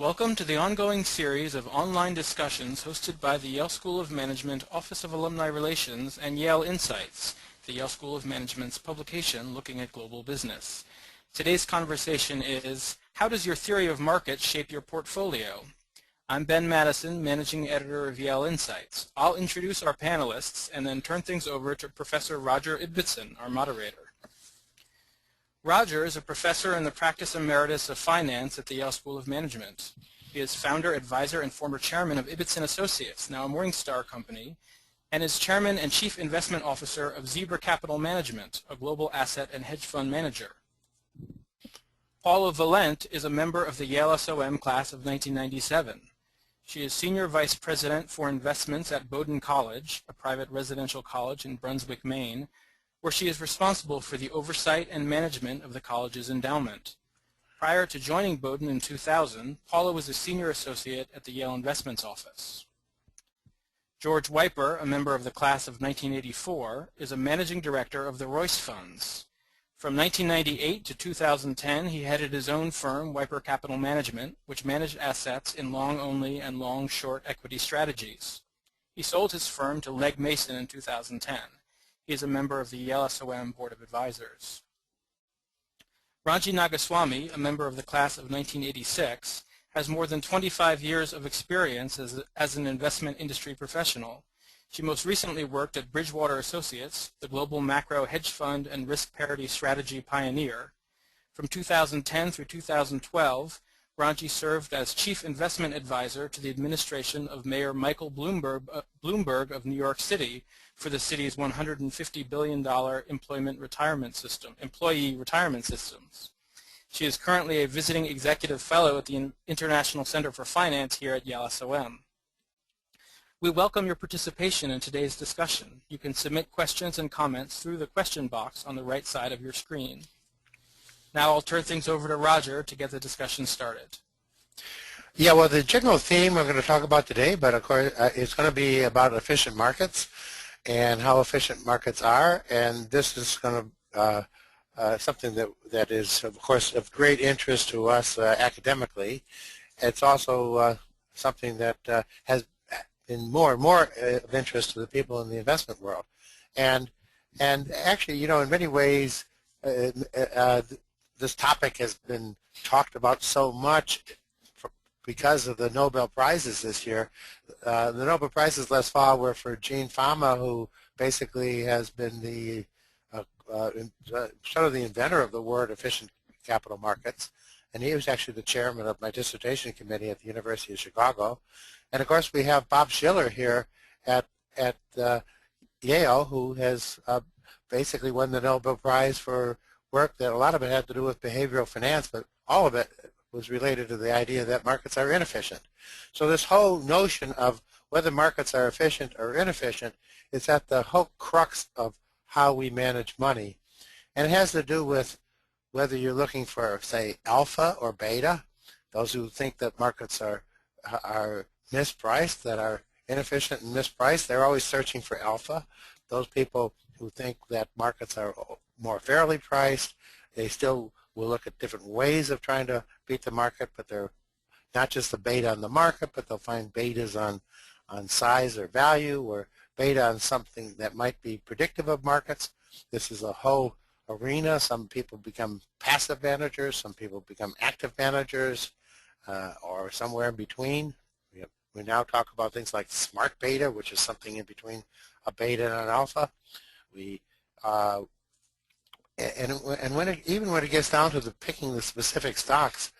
Welcome to the ongoing series of online discussions hosted by the Yale School of Management Office of Alumni Relations and Yale Insights, the Yale School of Management's publication looking at global business. Today's conversation is, how does your theory of markets shape your portfolio? I'm Ben Madison, Managing Editor of Yale Insights. I'll introduce our panelists and then turn things over to Professor Roger Ibbotson, our moderator. Roger is a professor in the Practice Emeritus of Finance at the Yale School of Management. He is founder, advisor, and former chairman of Ibbotson Associates, now a Morningstar company, and is chairman and chief investment officer of Zebra Capital Management, a global asset and hedge fund manager. Paula Valent is a member of the Yale SOM class of 1997. She is senior vice president for investments at Bowden College, a private residential college in Brunswick, Maine, where she is responsible for the oversight and management of the college's endowment. Prior to joining Bowden in 2000, Paula was a senior associate at the Yale Investments Office. George Wiper, a member of the class of 1984, is a managing director of the Royce Funds. From 1998 to 2010, he headed his own firm, Wiper Capital Management, which managed assets in long-only and long-short equity strategies. He sold his firm to Legg Mason in 2010. He is a member of the Yale SOM Board of Advisors. Ranji Nagaswamy, a member of the class of 1986, has more than 25 years of experience as an investment industry professional. She most recently worked at Bridgewater Associates, the global macro hedge fund and risk parity strategy pioneer. From 2010 through 2012, Ranji served as chief investment advisor to the administration of Mayor Michael Bloomberg of New York City for the city's $150 billion employee retirement systems. She is currently a visiting executive fellow at the International Center for Finance here at Yale SOM. We welcome your participation in today's discussion. You can submit questions and comments through the question box on the right side of your screen. Now I'll turn things over to Roger to get the discussion started. Yeah, well, the general theme we're going to talk about today, but of course it's going to be about efficient markets and how efficient markets are, and this is going to something that is, of course, of great interest to us academically. It's also something that has been more and more of interest to the people in the investment world, and actually, you know, in many ways, this topic has been talked about so much because of the Nobel Prizes this year. The Nobel Prizes last fall were for Gene Fama, who basically has been the sort of the inventor of the word efficient capital markets, and he was actually the chairman of my dissertation committee at the University of Chicago. And of course, we have Bob Shiller here at Yale, who has basically won the Nobel Prize for work that a lot of it had to do with behavioral finance, but all of it was related to the idea that markets are inefficient. So this whole notion of whether markets are efficient or inefficient is at the whole crux of how we manage money. And it has to do with whether you're looking for, say, alpha or beta. Those who think that markets are mispriced, that are inefficient and mispriced, they're always searching for alpha. Those people who think that markets are more fairly priced, they still will look at different ways of trying to beat the market, but they're not just the beta on the market, but they'll find betas on size or value, or beta on something that might be predictive of markets. This is a whole arena. Some people become passive managers, some people become active managers, or somewhere in between. We now talk about things like smart beta, which is something in between a beta and an alpha. Even when it gets down to picking the specific stocks,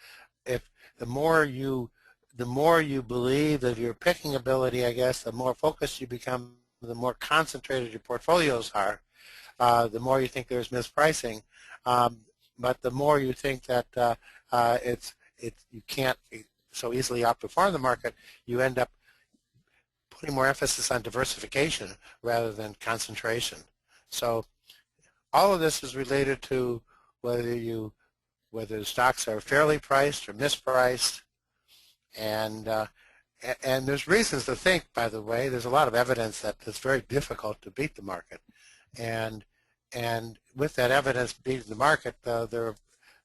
if the more you believe of your picking ability, I guess, the more focused you become, the more concentrated your portfolios are, the more you think there's mispricing. But the more you think that you can't so easily outperform the market, you end up putting more emphasis on diversification rather than concentration. So all of this is related to whether stocks are fairly priced or mispriced, and there's reasons to think, by the way, there's a lot of evidence that it's very difficult to beat the market, and with that evidence beating the market,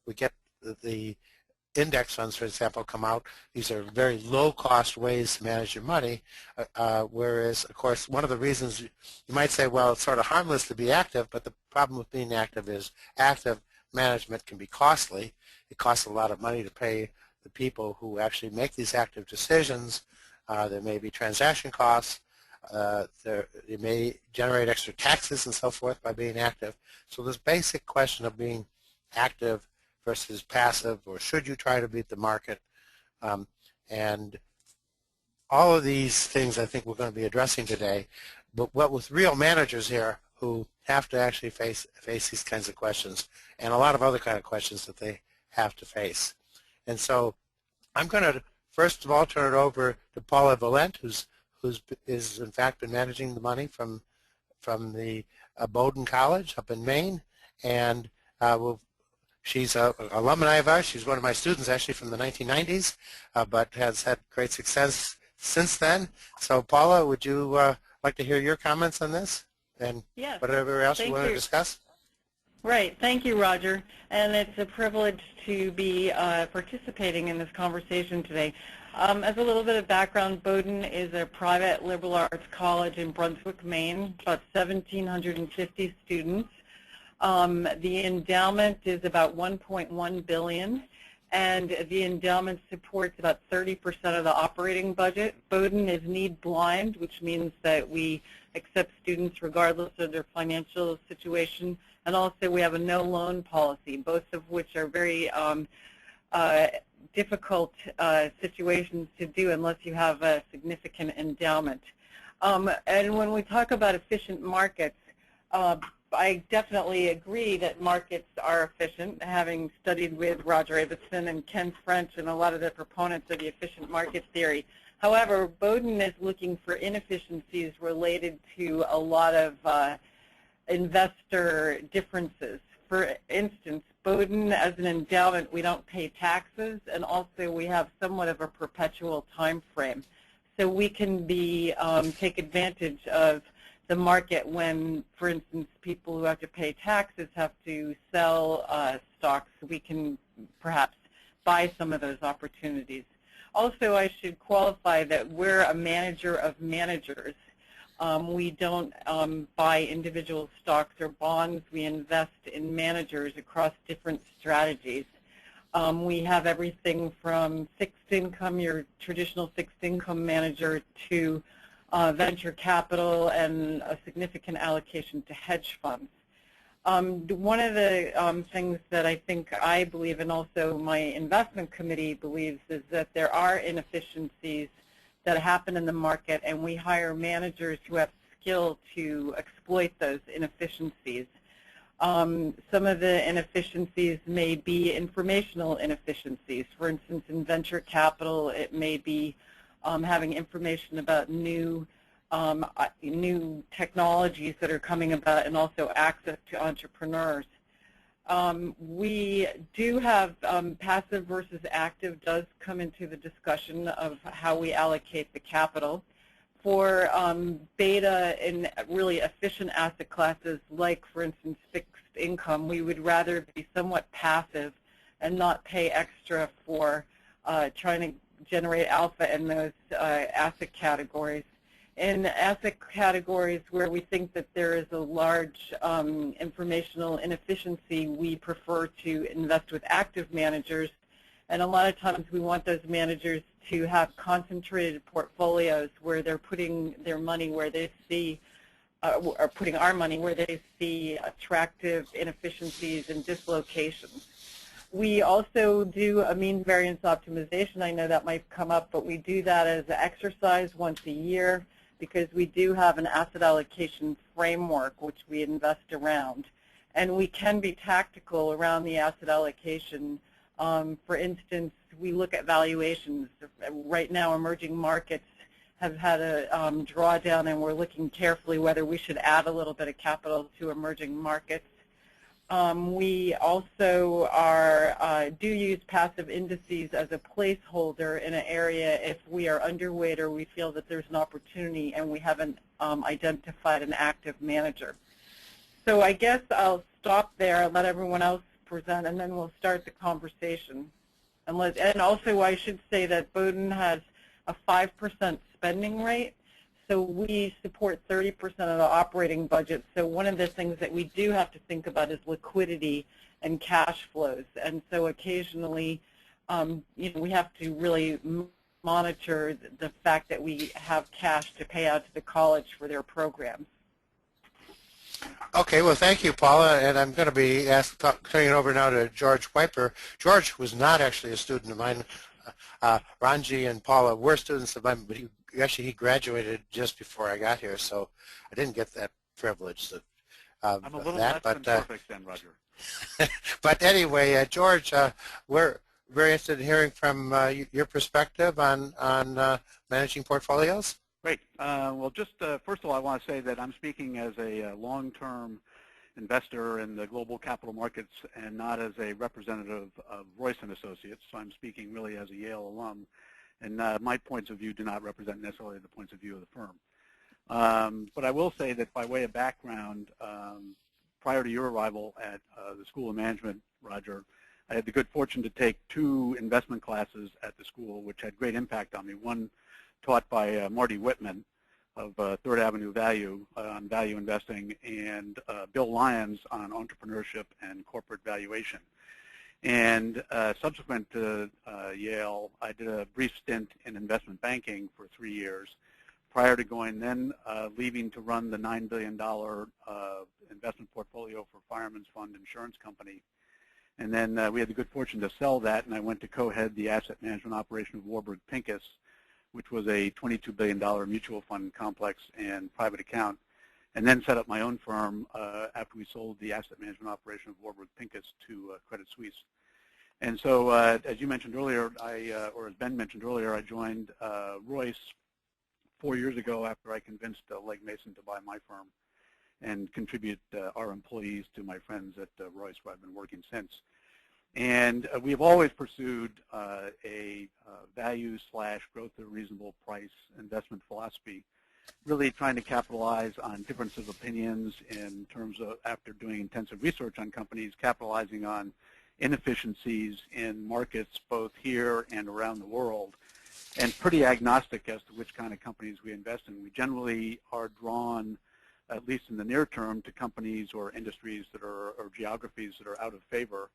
we get the index funds, for example, come out. These are very low-cost ways to manage your money, whereas, of course, one of the reasons you might say, well, it's sort of harmless to be active, but the problem with being active is active management can be costly. It costs a lot of money to pay the people who actually make these active decisions. There may be transaction costs. It may generate extra taxes and so forth by being active. So this basic question of being active versus passive, or should you try to beat the market, and all of these things I think we're going to be addressing today, but what with real managers here who have to actually face these kinds of questions and a lot of other kind of questions that they have to face. And so I'm going to first of all turn it over to Paula Valent, who's in fact been managing the money from the Bowden College up in Maine, and she's an alumni of ours. She's one of my students actually from the 1990s, but has had great success since then. So Paula, would you like to hear your comments on this and yes, whatever else you want to discuss? Right. Thank you, Roger. And it's a privilege to be participating in this conversation today. As a little bit of background, Bowden is a private liberal arts college in Brunswick, Maine, about 1,750 students. The endowment is about $1.1 billion, and the endowment supports about 30% of the operating budget. Bowden is need blind, which means that we accept students regardless of their financial situation, and also we have a no loan policy, both of which are very difficult situations to do unless you have a significant endowment. And when we talk about efficient markets, I definitely agree that markets are efficient, having studied with Roger Avison and Ken French and a lot of the proponents of the efficient market theory. However, Bowden is looking for inefficiencies related to a lot of investor differences. For instance, Bowden, as an endowment, we don't pay taxes, and also we have somewhat of a perpetual time frame. So we can take advantage of the market when, for instance, people who have to pay taxes have to sell stocks. We can perhaps buy some of those opportunities. Also, I should qualify that we're a manager of managers. We don't buy individual stocks or bonds. We invest in managers across different strategies. We have everything from fixed income, your traditional fixed income manager, to venture capital and a significant allocation to hedge funds. One of the things that I think I believe, and also my investment committee believes, is that there are inefficiencies that happen in the market, and we hire managers who have skill to exploit those inefficiencies. Some of the inefficiencies may be informational inefficiencies. For instance, in venture capital, it may be having information about new technologies that are coming about, and also access to entrepreneurs. We do have passive versus active does come into the discussion of how we allocate the capital. For beta in really efficient asset classes, like, for instance, fixed income, we would rather be somewhat passive and not pay extra for trying to generate alpha in those asset categories. In asset categories where we think that there is a large informational inefficiency, we prefer to invest with active managers, and a lot of times we want those managers to have concentrated portfolios where they're putting their money where they see, or putting our money where they see attractive inefficiencies and dislocations. We also do a mean variance optimization. I know that might come up, but we do that as an exercise once a year, because we do have an asset allocation framework which we invest around. And we can be tactical around the asset allocation. For instance, we look at valuations. Right now, emerging markets have had a drawdown, and we're looking carefully whether we should add a little bit of capital to emerging markets. We also do use passive indices as a placeholder in an area if we are underweight or we feel that there's an opportunity and we haven't identified an active manager. So I guess I'll stop there and let everyone else present, and then we'll start the conversation. And also I should say that Bowden has a 5% spending rate, so we support 30% of the operating budget. So one of the things that we do have to think about is liquidity and cash flows. And so occasionally, we have to really monitor the fact that we have cash to pay out to the college for their programs. Okay, well, thank you, Paula, and I'm going to be turning it over now to George Wiper. George was not actually a student of mine. Ranji and Paula were students of mine, but he graduated just before I got here, so I didn't get that privilege. I'm a little less than perfect then, Roger. But anyway, George, we're very interested in hearing from your perspective on managing portfolios. Great. Well, just first of all, I want to say that I'm speaking as a long-term investor in the global capital markets and not as a representative of Royce & Associates. So I'm speaking really as a Yale alum, and my points of view do not represent necessarily the points of view of the firm. But I will say that by way of background, prior to your arrival at the School of Management, Roger, I had the good fortune to take 2 investment classes at the school, which had great impact on me. One taught by Marty Whitman of Third Avenue Value on value investing, and Bill Lyons on entrepreneurship and corporate valuation. And subsequent to Yale, I did a brief stint in investment banking for 3 years prior to leaving to run the $9 billion investment portfolio for Fireman's Fund Insurance Company. And then we had the good fortune to sell that, and I went to co-head the asset management operation of Warburg Pincus, which was a $22 billion mutual fund complex and private account, and then set up my own firm after we sold the asset management operation of Warburg Pincus to Credit Suisse. And so, as you mentioned earlier, or as Ben mentioned earlier, I joined Royce 4 years ago after I convinced Legg Mason to buy my firm and contribute our employees to my friends at Royce, where I've been working since. And we have always pursued a value/growth at a reasonable price investment philosophy, really trying to capitalize on difference of opinions in terms of, after doing intensive research on companies, capitalizing on inefficiencies in markets both here and around the world, and pretty agnostic as to which kind of companies we invest in. We generally are drawn, at least in the near term, to companies or industries that are, or geographies that are out of favor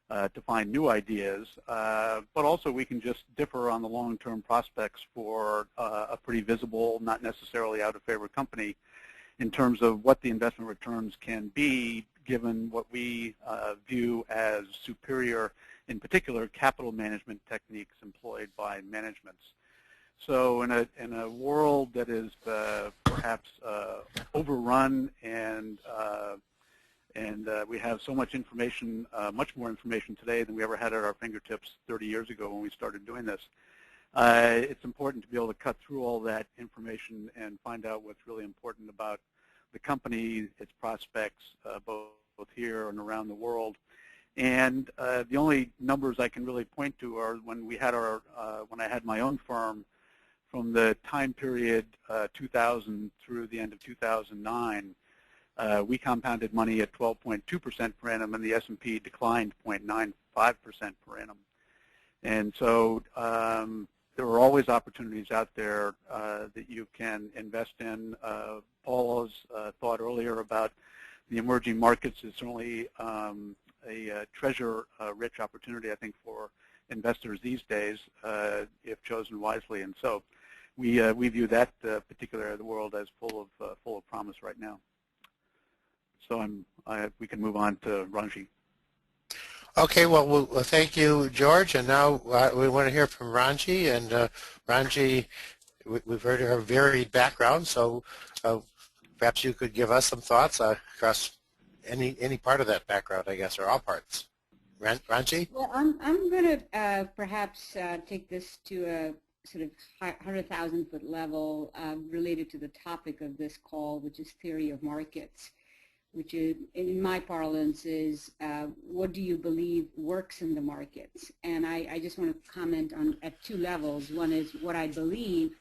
to find new ideas, but also we can just differ on the long-term prospects for a pretty visible, not necessarily out of favor company in terms of what the investment returns can be given what we view as superior, in particular, capital management techniques employed by managements. So in a world that is perhaps overrun and we have so much information, much more information today than we ever had at our fingertips 30 years ago when we started doing this. It's important to be able to cut through all that information and find out what's really important about the company, its prospects, both here and around the world. And the only numbers I can really point to are when we had when I had my own firm, from the time period 2000 through the end of 2009. We compounded money at 12.2% per annum, and the S&P declined 0.95% per annum. And so there are always opportunities out there that you can invest in. Paula's thought earlier about the emerging markets is certainly a treasure-rich opportunity, I think, for investors these days, if chosen wisely. And so we view that particular area of the world as full of promise right now. So we can move on to Ranji. Okay, well, thank you, George. And now we want to hear from Ranji. And Ranji, we've heard her varied background, so perhaps you could give us some thoughts across any part of that background, I guess, or all parts. Ranji? Well, I'm going to perhaps take this to a sort of 100,000-foot level related to the topic of this call, which is theory of markets, which is, in my parlance, is what do you believe works in the markets? And I just want to comment on at 2 levels. One is what I believe,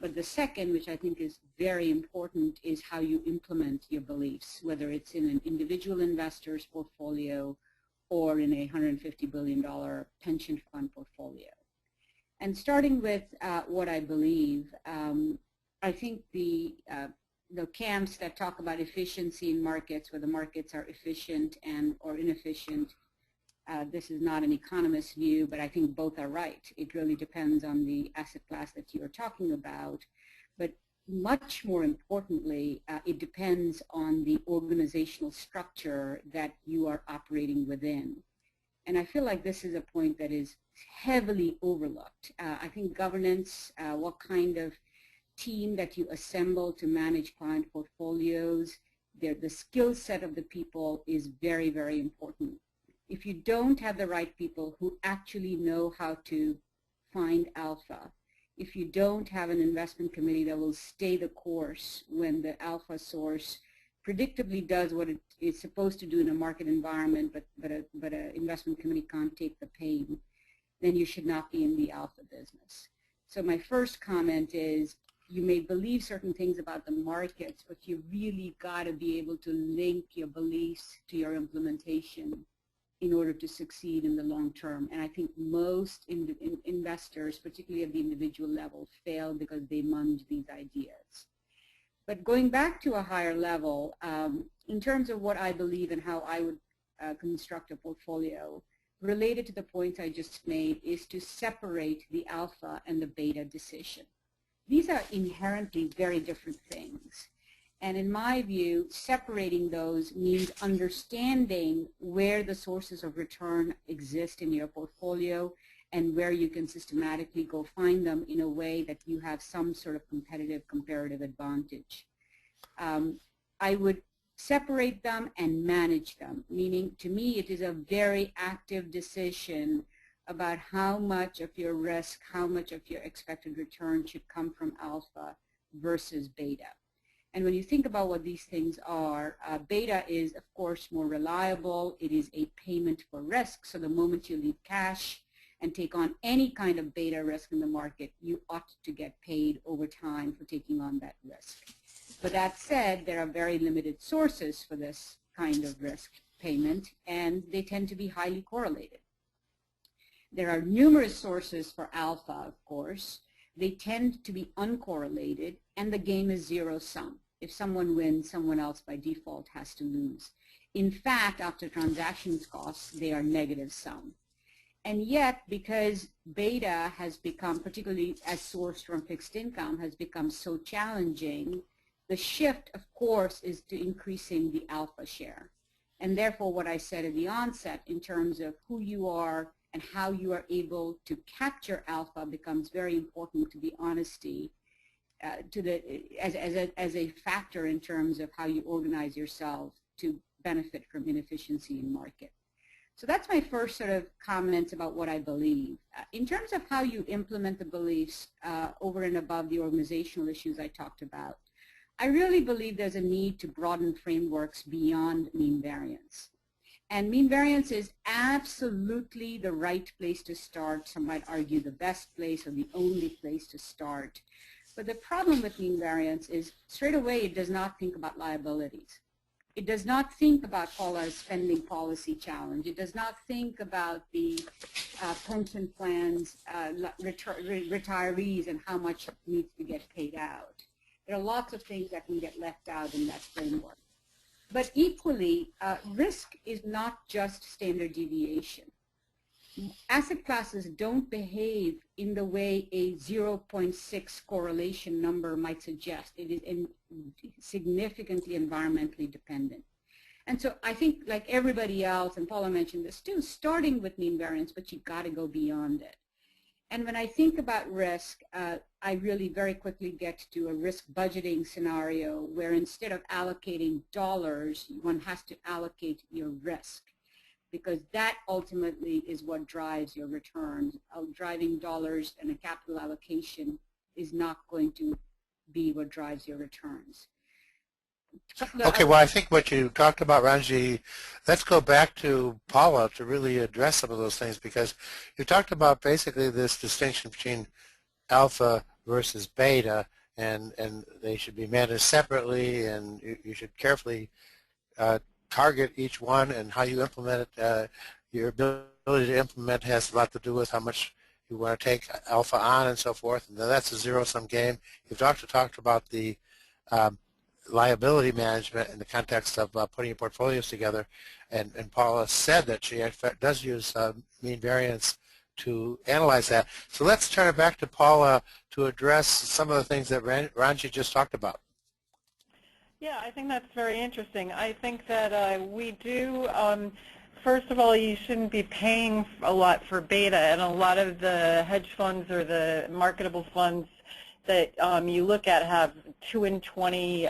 but the second, which I think is very important, is how you implement your beliefs, whether it's in an individual investor's portfolio or in a $150 billion pension fund portfolio. And starting with what I believe, I think the camps that talk about efficiency in markets, where the markets are efficient and or inefficient, this is not an economist's view, but I think both are right. It really depends on the asset class that you are talking about. But much more importantly, it depends on the organizational structure that you are operating within. And I feel like this is a point that is heavily overlooked. I think governance, what kind of team that you assemble to manage client portfolios, the skill set of the people is very, very important. If you don't have the right people who actually know how to find alpha, if you don't have an investment committee that will stay the course when the alpha source predictably does what it is supposed to do in a market environment, but an investment committee can't take the pain, then you should not be in the alpha business. So my first comment is, you may believe certain things about the markets, but you really got to be able to link your beliefs to your implementation in order to succeed in the long term. And I think most investors, particularly at the individual level, fail because they munge these ideas. But going back to a higher level, in terms of what I believe and how I would construct a portfolio, related to the points I just made, is to separate the alpha and the beta decision. These are inherently very different things. And in my view, separating those means understanding where the sources of return exist in your portfolio and where you can systematically go find them in a way that you have some sort of comparative advantage. I would separate them and manage them, meaning to me it is a very active decision about how much of your risk, how much of your expected return should come from alpha versus beta. And when you think about what these things are, beta is, of course, more reliable. It is a payment for risk. So the moment you leave cash and take on any kind of beta risk in the market, you ought to get paid over time for taking on that risk. But that said, there are very limited sources for this kind of risk payment, and they tend to be highly correlated. There are numerous sources for alpha, of course. They tend to be uncorrelated, and the game is zero-sum. If someone wins, someone else by default has to lose. In fact, after transactions costs, they are negative sum. And yet, because beta has become, particularly as sourced from fixed income, has become so challenging, the shift, of course, is to increasing the alpha share. And therefore, what I said at the onset in terms of who you are and how you are able to capture alpha becomes very important to the honesty as a factor in terms of how you organize yourself to benefit from inefficiency in market. So that's my first sort of comments about what I believe. In terms of how you implement the beliefs over and above the organizational issues I talked about, I really believe there's a need to broaden frameworks beyond mean variance. And mean variance is absolutely the right place to start. Some might argue the best place or the only place to start. But the problem with mean variance is straight away it does not think about liabilities. It does not think about Paula's spending policy challenge. It does not think about the pension plans, retirees and how much needs to get paid out. There are lots of things that can get left out in that framework. But equally, risk is not just standard deviation. Asset classes don't behave in the way a 0.6 correlation number might suggest. It is significantly environmentally dependent. And so I think, like everybody else, and Paula mentioned this too, starting with mean variance, but you've got to go beyond it. And when I think about risk, I really very quickly get to a risk budgeting scenario where instead of allocating dollars, one has to allocate your risk, because that ultimately is what drives your returns. Driving dollars and a capital allocation is not going to be what drives your returns. Okay, well, I think what you talked about, Ranji, let's go back to Paula to really address some of those things, because you talked about basically this distinction between alpha versus beta, and they should be managed separately, and you should carefully target each one and how you implement it. Your ability to implement has a lot to do with how much you want to take alpha on and so forth, and that's a zero-sum game. You've talked about the liability management in the context of putting your portfolios together, and Paula said that she does use mean variance to analyze that. So let's turn it back to Paula to address some of the things that Ranji just talked about. Yeah, I think that's very interesting. I think that we do, first of all, you shouldn't be paying a lot for beta, and a lot of the hedge funds or the marketable funds that you look at have 2 and 20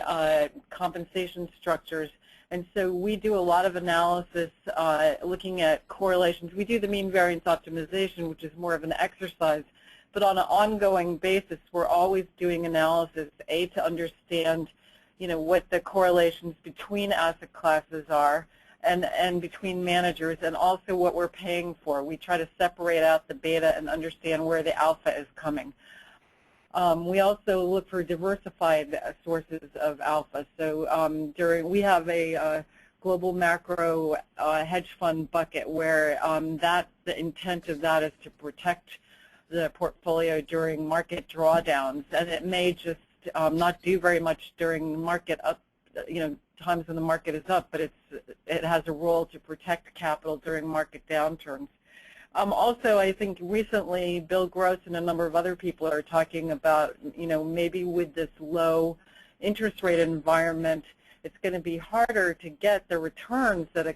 compensation structures. And so we do a lot of analysis looking at correlations. We do the mean variance optimization, which is more of an exercise. But on an ongoing basis, we're always doing analysis, A, to understand what the correlations between asset classes are and between managers, and also what we're paying for. We try to separate out the beta and understand where the alpha is coming. We also look for diversified sources of alpha. So we have a global macro hedge fund bucket where the intent of that is to protect the portfolio during market drawdowns, and it may just not do very much during market up, times when the market is up, but it has a role to protect capital during market downturns. Also, I think recently Bill Gross and a number of other people are talking about, maybe with this low interest rate environment, it's going to be harder to get the returns that,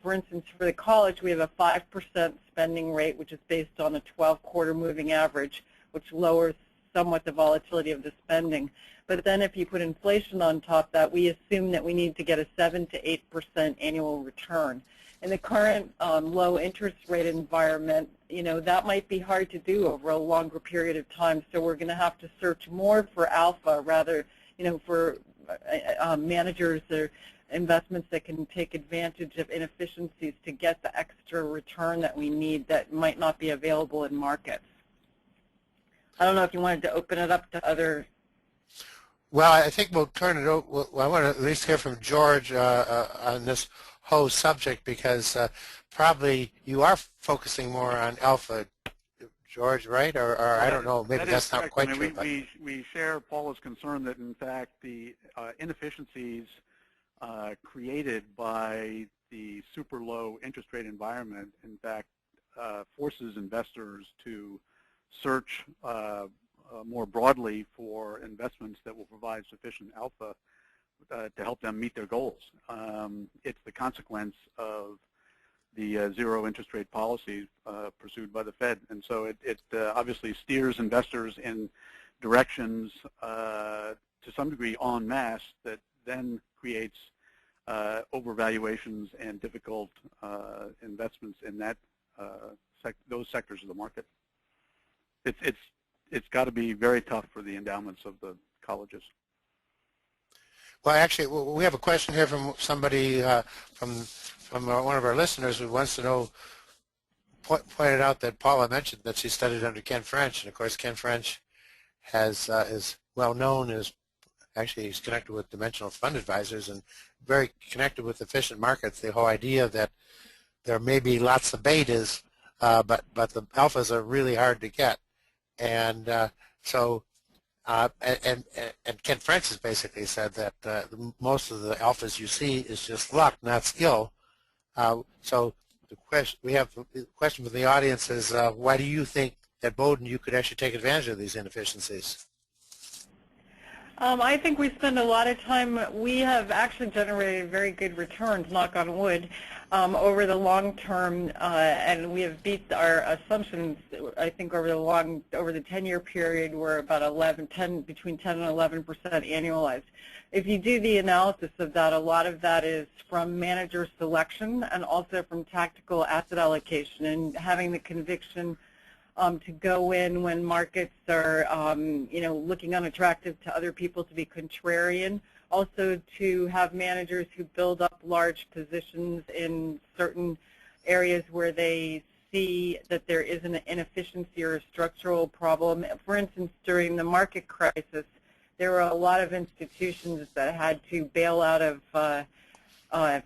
for instance, for the college, we have a 5% spending rate, which is based on a 12-quarter moving average, which lowers somewhat the volatility of the spending. But then if you put inflation on top of that, we assume that we need to get a 7 to 8% annual return. In the current low interest rate environment, that might be hard to do over a longer period of time. So we're going to have to search more for alpha rather, for managers or investments that can take advantage of inefficiencies to get the extra return that we need that might not be available in markets. I don't know if you wanted to open it up to other. Well, I think we'll turn it over. I want to at least hear from George on this whole subject, because probably you are focusing more on alpha, George, right? Or I don't know, maybe that's not quite true. We share Paula's concern that, in fact, the inefficiencies created by the super low interest rate environment, in fact, forces investors to search more broadly for investments that will provide sufficient alpha to help them meet their goals. It's the consequence of the zero interest rate policies pursued by the Fed. And so it obviously steers investors in directions to some degree en masse that then creates overvaluations and difficult investments in those sectors of the market. It's got to be very tough for the endowments of the colleges. Well, actually, we have a question here from somebody from one of our listeners who wants to know, pointed out that Paula mentioned that she studied under Ken French, and of course Ken French is well known as, actually he's connected with Dimensional Fund Advisors and very connected with efficient markets. The whole idea that there may be lots of betas, but the alphas are really hard to get, and and Ken French has basically said that most of the alphas you see is just luck, not skill. So we have the question from the audience is, why do you think at Bowden you could actually take advantage of these inefficiencies? I think we spend a lot of time. We have actually generated very good returns, knock on wood, over the long term, and we have beat our assumptions. I think over the 10-year period, we're about between 10 and 11% annualized. If you do the analysis of that, a lot of that is from manager selection and also from tactical asset allocation and having the conviction to go in when markets are, looking unattractive to other people, to be contrarian. Also to have managers who build up large positions in certain areas where they see that there is an inefficiency or a structural problem. For instance, during the market crisis, there were a lot of institutions that had to bail out of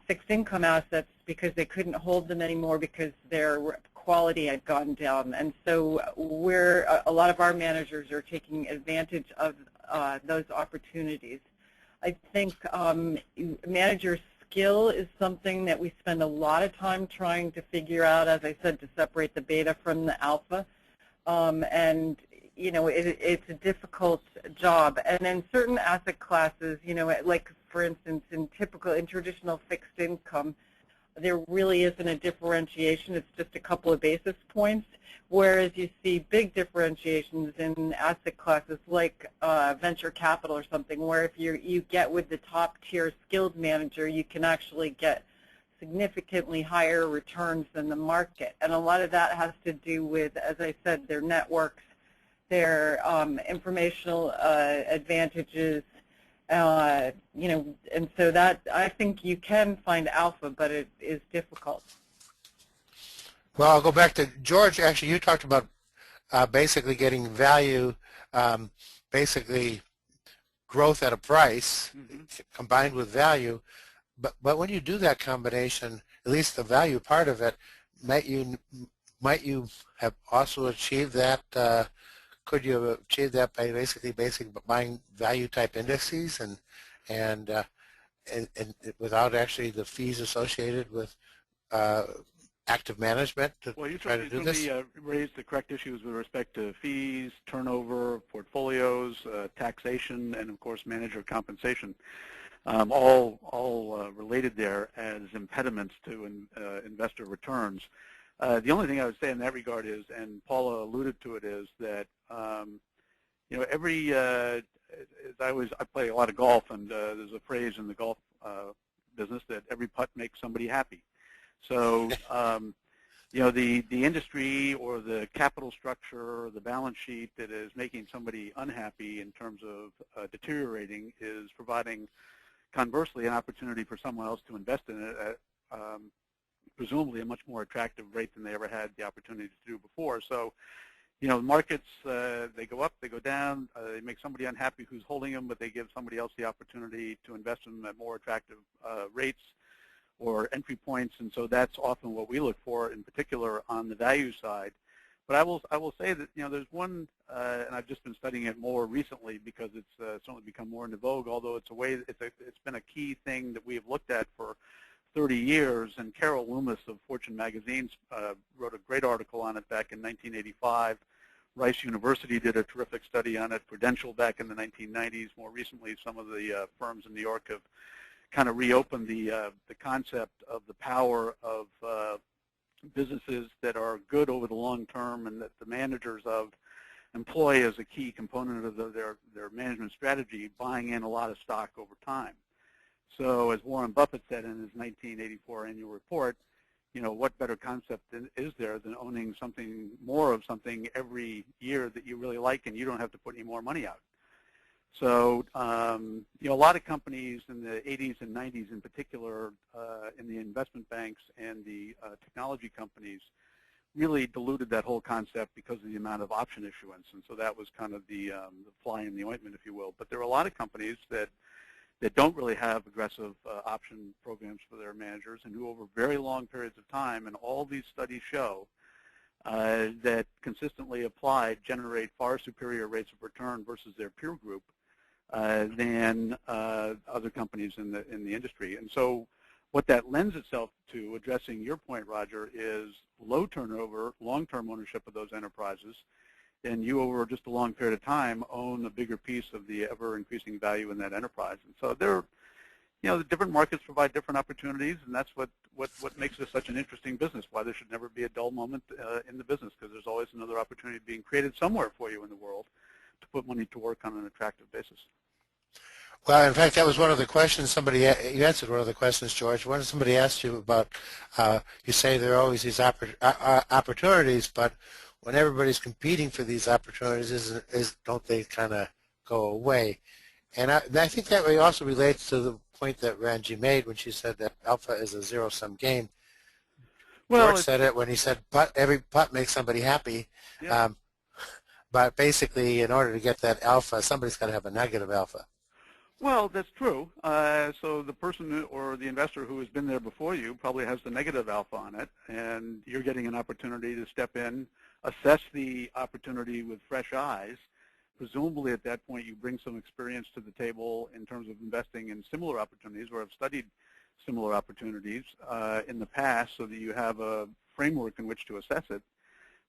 fixed income assets because they couldn't hold them anymore because their quality had gone down. And so a lot of our managers are taking advantage of those opportunities. I think manager skill is something that we spend a lot of time trying to figure out, as I said, to separate the beta from the alpha. And it's a difficult job. And in certain asset classes, like for instance, in traditional fixed income, there really isn't a differentiation. It's just a couple of basis points. Whereas you see big differentiations in asset classes like venture capital or something, where if you get with the top tier skilled manager, you can actually get significantly higher returns than the market. And a lot of that has to do with, as I said, their networks, their informational advantages, and so that I think you can find alpha, but it is difficult. Well, I'll go back to George. Actually, you talked about basically getting value, basically growth at a price combined with value. But when you do that combination, at least the value part of it, might you have also achieved that? Could you have achieved that by basically buying value type indices and without actually the fees associated with active management to try to do this? Well, you raised the correct issues with respect to fees, turnover, portfolios, taxation, and of course manager compensation. All related there as impediments to investor returns. The only thing I would say in that regard is, and Paula alluded to it, is that I play a lot of golf, and there's a phrase in the golf business that every putt makes somebody happy. So the industry or the capital structure or the balance sheet that is making somebody unhappy in terms of deteriorating is providing, conversely, an opportunity for someone else to invest in it at presumably a much more attractive rate than they ever had the opportunity to do before. So, markets, they go up, they go down, they make somebody unhappy who's holding them, but they give somebody else the opportunity to invest in them at more attractive rates or entry points, and so that's often what we look for, in particular on the value side. But I will say that there's one, and I've just been studying it more recently because it's certainly become more into vogue. Although it's been a key thing that we have looked at for 30 years. And Carol Loomis of Fortune magazine wrote a great article on it back in 1985. Rice University did a terrific study on it. Prudential back in the 1990s. More recently, some of the firms in New York have kind of reopened the concept of the power of businesses that are good over the long term and that the managers of employ as a key component of their management strategy, buying in a lot of stock over time. So as Warren Buffett said in his 1984 annual report, what better concept is there than owning more of something every year that you really like and you don't have to put any more money out. So, a lot of companies in the 80s and 90s in particular, in the investment banks and the technology companies, really diluted that whole concept because of the amount of option issuance. And so that was kind of the fly in the ointment, if you will. But there are a lot of companies that don't really have aggressive option programs for their managers and who over very long periods of time, and all these studies show that consistently applied generate far superior rates of return versus their peer group than other companies in the industry. And so what that lends itself to, addressing your point, Roger, is low turnover, long-term ownership of those enterprises, and you over just a long period of time own a bigger piece of the ever-increasing value in that enterprise. And so the different markets provide different opportunities, and that's what makes this such an interesting business, why there should never be a dull moment in the business, because there's always another opportunity being created somewhere for you in the world to put money to work on an attractive basis. Well, in fact, that was one of the questions you answered one of the questions, George. Somebody asked you about, you say there are always these opportunities, but when everybody's competing for these opportunities, don't they kind of go away? And I think that also relates to the point that Ranji made when she said that alpha is a zero-sum game. Well, George said it when he said every putt makes somebody happy. Yeah. But basically, in order to get that alpha, somebody's got to have a negative alpha. Well, that's true. So the person or the investor who has been there before you probably has the negative alpha on it, and you're getting an opportunity to step in, assess the opportunity with fresh eyes. Presumably at that point you bring some experience to the table in terms of investing in similar opportunities or have studied similar opportunities in the past so that you have a framework in which to assess it.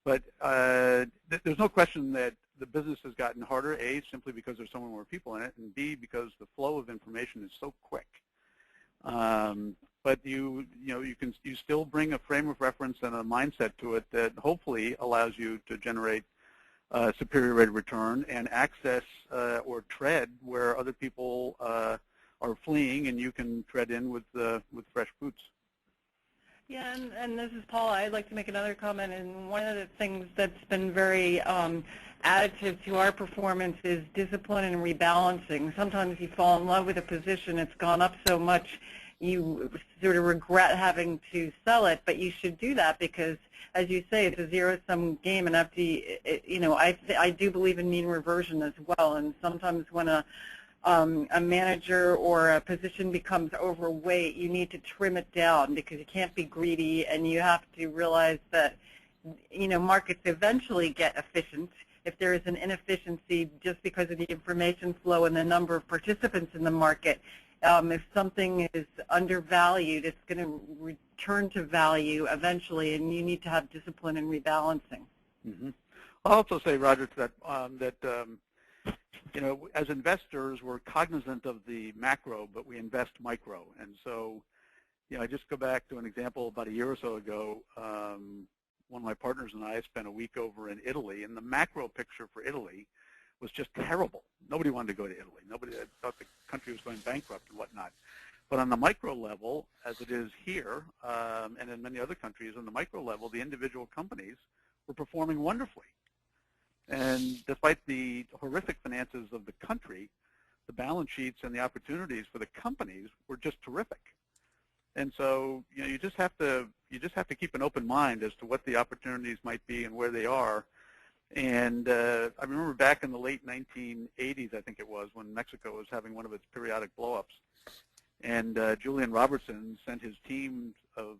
But there's no question that the business has gotten harder, A, simply because there's so many more people in it, and B, because the flow of information is so quick. But you still bring a frame of reference and a mindset to it that hopefully allows you to generate superior rate of return and access or tread where other people are fleeing, and you can tread in with fresh boots. Yeah, and this is Paula. I'd like to make another comment. And one of the things that's been very additive to our performance is discipline and rebalancing. Sometimes you fall in love with a position, it's gone up so much, you sort of regret having to sell it, but you should do that because, as you say, it's a zero-sum game, and after I do believe in mean reversion as well. And sometimes when a manager or a position becomes overweight, you need to trim it down because you can't be greedy, and you have to realize that markets eventually get efficient. If there is an inefficiency just because of the information flow and the number of participants in the market, if something is undervalued, it's going to return to value eventually, and you need to have discipline and rebalancing. Mm-hmm. I'll also say, Roger, to that as investors, we're cognizant of the macro, but we invest micro. And so, I just go back to an example about a year or so ago. One of my partners and I spent a week over in Italy, and the macro picture for Italy was just terrible. Nobody wanted to go to Italy. Nobody thought the country was going bankrupt and whatnot. But on the micro level, as it is here, and in many other countries, on the micro level, the individual companies were performing wonderfully. And despite the horrific finances of the country, the balance sheets and the opportunities for the companies were just terrific. And so, you just have to keep an open mind as to what the opportunities might be and where they are. And I remember back in the late 1980s, I think it was, when Mexico was having one of its periodic blowups, and Julian Robertson sent his team of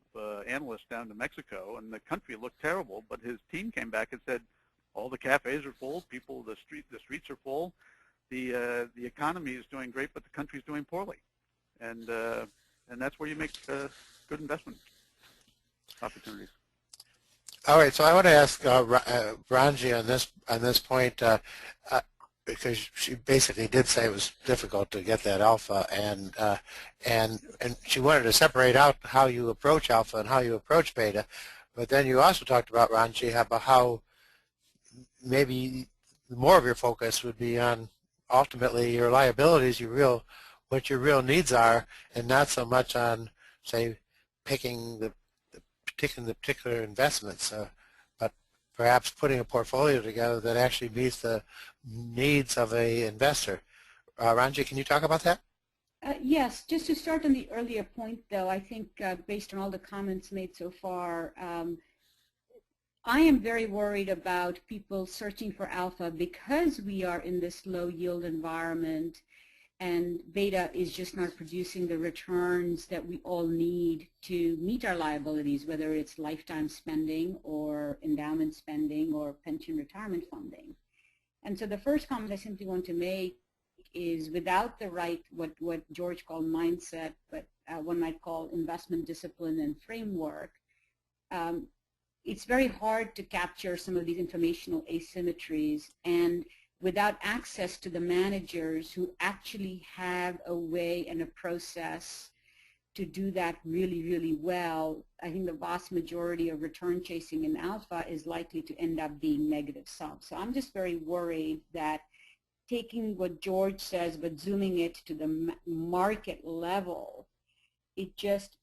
analysts down to Mexico, and the country looked terrible, but his team came back and said, all the cafes are full, the streets are full, the economy is doing great, but the country is doing poorly, and that's where you make good investment opportunities. All right, so I want to ask Ranji on this point because she basically did say it was difficult to get that alpha, and she wanted to separate out how you approach alpha and how you approach beta, but then you also talked about, Ranji, about how maybe more of your focus would be on ultimately your liabilities, what your real needs are, and not so much on, say, picking the particular investments, but perhaps putting a portfolio together that actually meets the needs of an investor. Ranji, can you talk about that? Yes, just to start on the earlier point, though, I think based on all the comments made so far, I am very worried about people searching for alpha because we are in this low yield environment and beta is just not producing the returns that we all need to meet our liabilities, whether it's lifetime spending or endowment spending or pension retirement funding. And so the first comment I simply want to make is without the right, what George called mindset, but one might call investment discipline and framework, it's very hard to capture some of these informational asymmetries, and without access to the managers who actually have a way and a process to do that really, really well, I think the vast majority of return chasing in alpha is likely to end up being negative sum. So I'm just very worried that taking what George says but zooming it to the market level, it just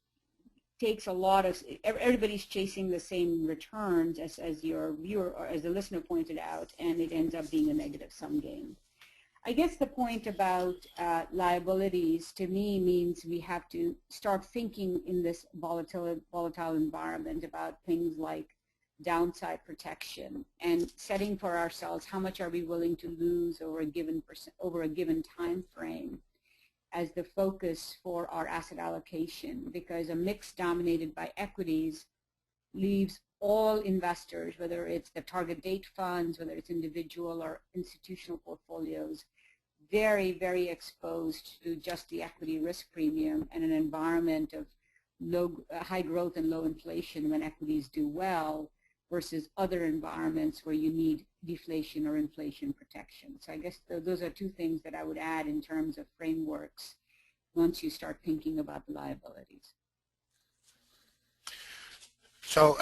takes a lot of, everybody's chasing the same returns as your viewer or as the listener pointed out, and it ends up being a negative sum game. I guess the point about liabilities to me means we have to start thinking in this volatile environment about things like downside protection and setting for ourselves how much are we willing to lose over a given time frame. as the focus for our asset allocation, because a mix dominated by equities leaves all investors, whether it's the target date funds, whether it's individual or institutional portfolios, very, very exposed to just the equity risk premium and an environment of high growth and low inflation when equities do well, versus other environments where you need deflation or inflation protection. So I guess those are two things that I would add in terms of frameworks once you start thinking about the liabilities. So,